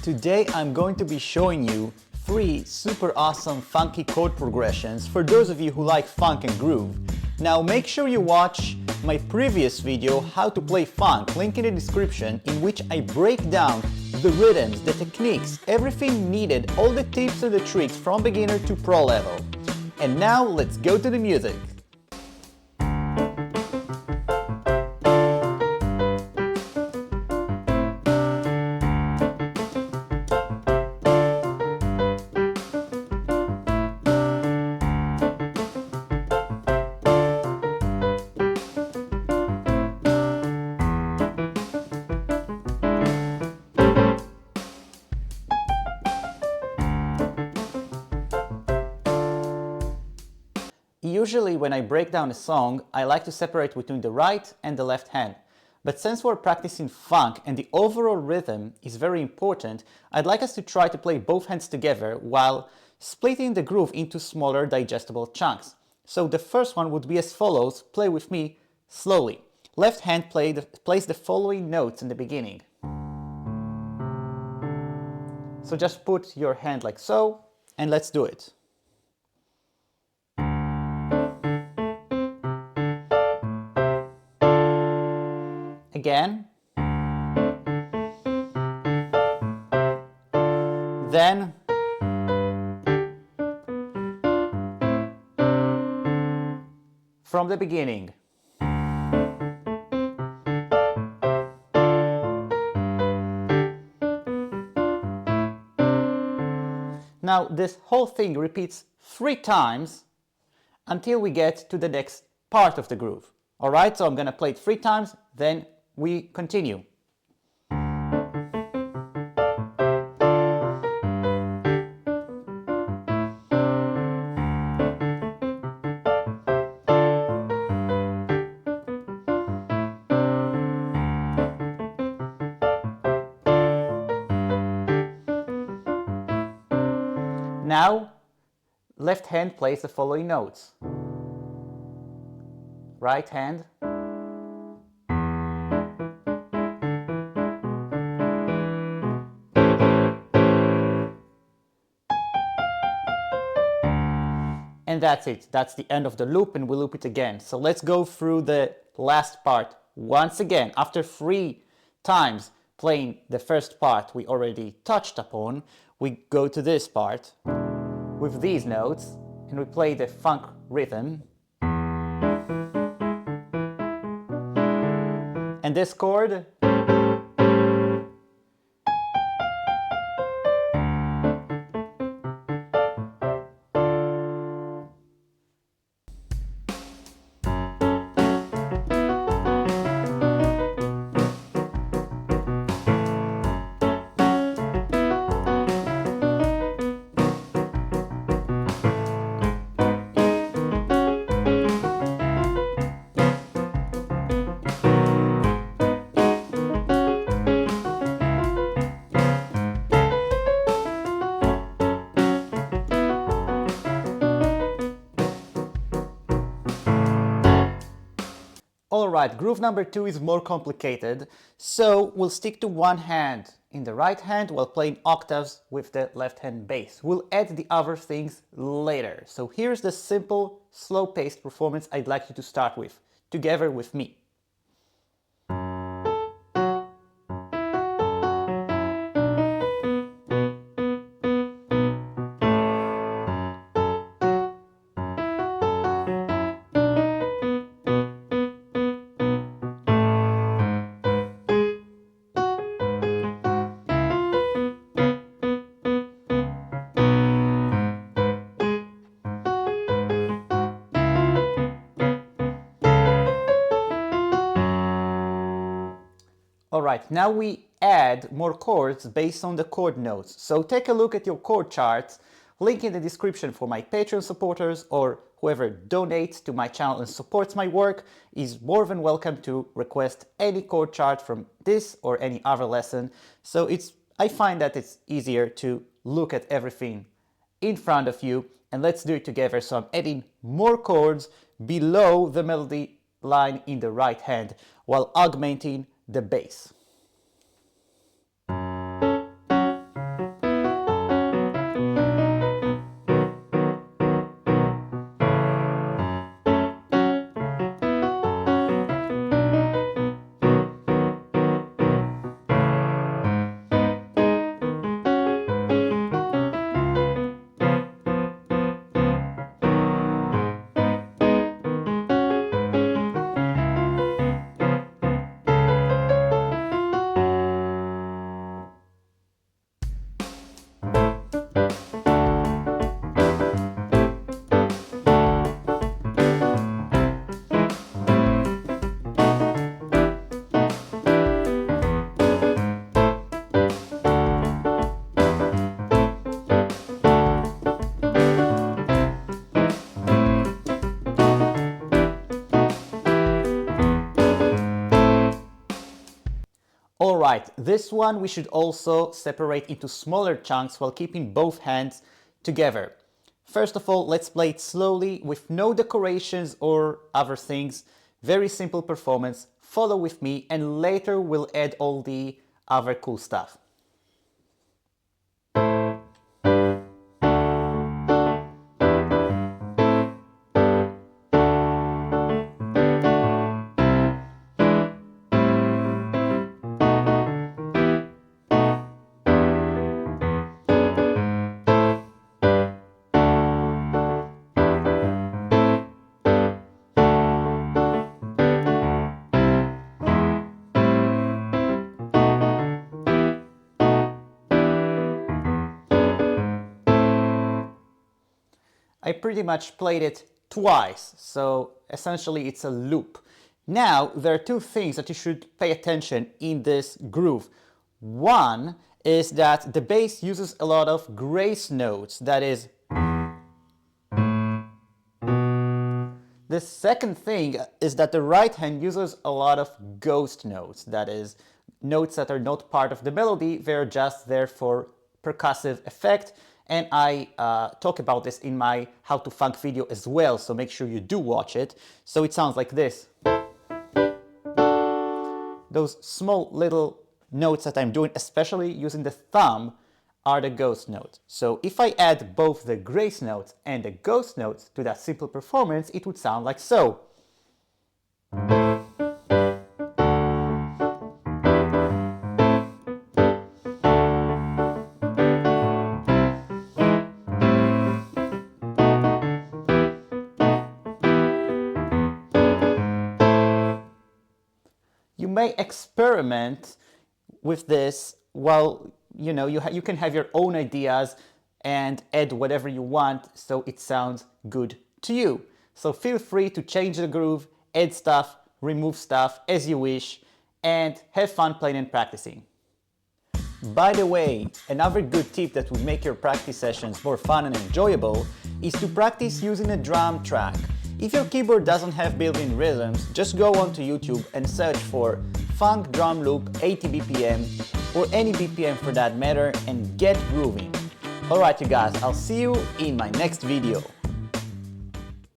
Today I'm going to be showing you 3 super awesome funky chord progressions for those of you who like funk and groove. Now make sure you watch my previous video how to play funk, link in the description, in which I break down the rhythms, the techniques, everything needed, all the tips and the tricks from beginner to pro level. And now let's go to the music. Usually when I break down a song, I like to separate between the right and the left hand. But since we're practicing funk and the overall rhythm is very important, I'd like us to try to play both hands together while splitting the groove into smaller digestible chunks. So the first one would be as follows. Play with me slowly. Left hand plays the following notes in the beginning. So just put your hand like so, and let's do it. Again, then, from the beginning. Now this whole thing repeats 3 times until we get to the next part of the groove. Alright, so I'm gonna play it 3 times, then we continue. Now, left hand plays the following notes. Right hand. And that's it. That's the end of the loop, and we loop it again. So let's go through the last part once again. After 3 times playing the first part we already touched upon, we go to this part with these notes, and we play the funk rhythm. And this chord, Alright, groove number 2 is more complicated, so we'll stick to one hand in the right hand while playing octaves with the left hand bass. We'll add the other things later. So here's the simple, slow-paced performance I'd like you to start with, together with me. Alright, now we add more chords based on the chord notes. So take a look at your chord charts, link in the description for my Patreon supporters, or whoever donates to my channel and supports my work is more than welcome to request any chord chart from this or any other lesson. So I find that it's easier to look at everything in front of you, and let's do it together. So I'm adding more chords below the melody line in the right hand while augmenting the bass. Alright, this one we should also separate into smaller chunks while keeping both hands together. First of all, let's play it slowly with no decorations or other things. Very simple performance. Follow with me and later we'll add all the other cool stuff. I pretty much played it twice, so essentially it's a loop. Now, there are two things that you should pay attention in this groove. One is that the bass uses a lot of grace notes, that is. The second thing is that the right hand uses a lot of ghost notes, that is, notes that are not part of the melody, they're just there for percussive effect. And I talk about this in my How to Funk video as well, so make sure you do watch it. So it sounds like this. Those small little notes that I'm doing, especially using the thumb, are the ghost notes. So if I add both the grace notes and the ghost notes to that simple performance, it would sound like so. You may experiment with this while, you can have your own ideas and add whatever you want so it sounds good to you. So feel free to change the groove, add stuff, remove stuff as you wish, and have fun playing and practicing. By the way, another good tip that will make your practice sessions more fun and enjoyable is to practice using a drum track. If your keyboard doesn't have built-in rhythms, just go onto YouTube and search for Funk Drum Loop 80 BPM or any BPM for that matter and get grooving. Alright you guys, I'll see you in my next video.